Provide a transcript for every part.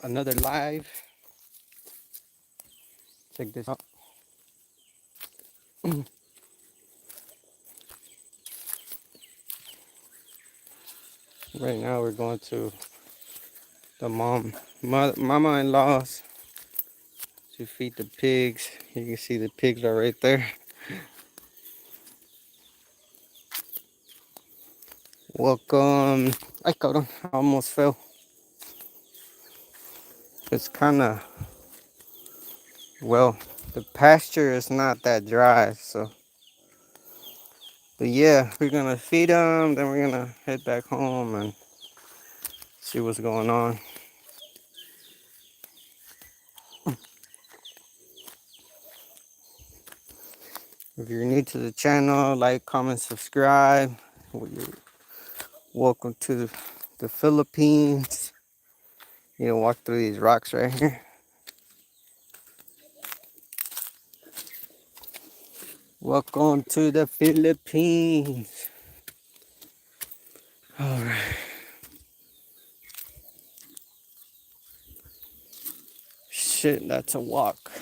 Another live. Check this out. Right now we're going to the mama-in-law's to feed the pigs. You can see the pigs are right there. Welcome. Ay, cabrón, I almost fell. It's kind of, well, the pasture is not that dry, so. But yeah, we're gonna feed them, then we're gonna head back home and see what's going on. If you're new to the channel, like, comment, subscribe. Welcome to the Philippines. You know, walk through these rocks right here. Welcome to the Philippines. All right. Shit, that's a walk.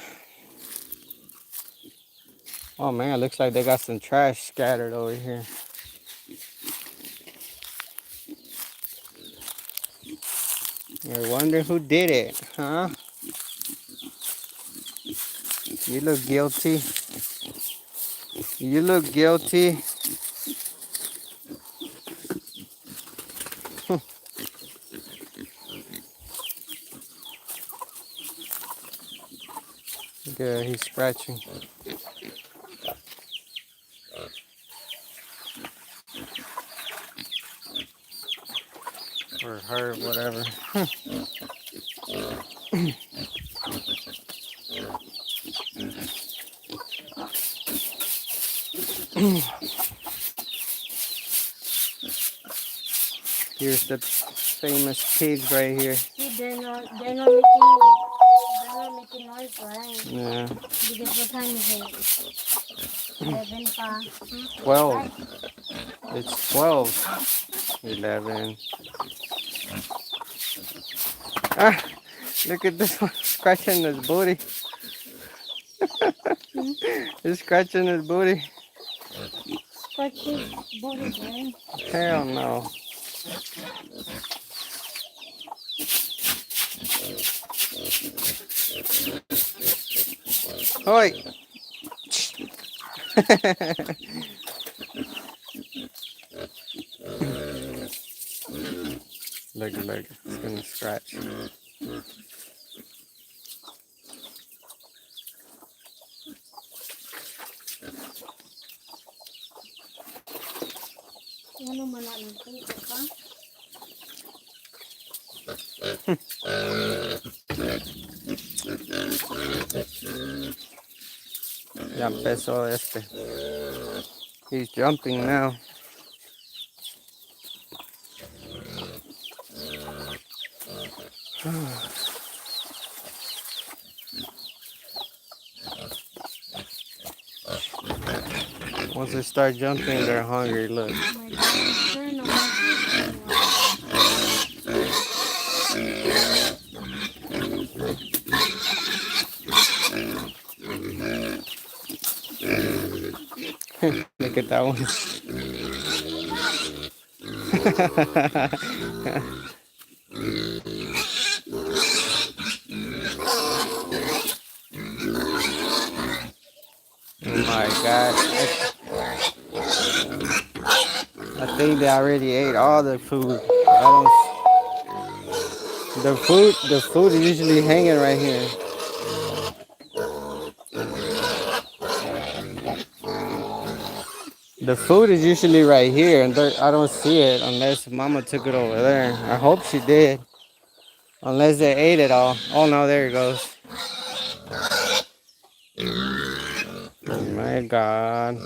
Oh man, it looks like they got some trash scattered over here. I wonder who did it, huh? You look guilty. You look guilty. Yeah, he's scratching. Or her, whatever. Here's the famous pigs right here. See, they're not making noise, right? Yeah. Because what time is it? 11 pa. 12. It's 12. 11. Ah, look at this one scratching his booty. He's scratching his booty. Scratch his body, right? Hell no. Oi. Look, it's gonna scratch. Ano man na ng puto ka? Ya empezó este. He's jumping now. Once they start jumping, they're hungry. Look. Look at that one. Oh my God. I think they already ate all the food. The food is usually hanging right here. The food is usually right here, and I don't see it unless Mama took it over there. I hope she did. Unless they ate it all. Oh no, there it goes. Oh my God.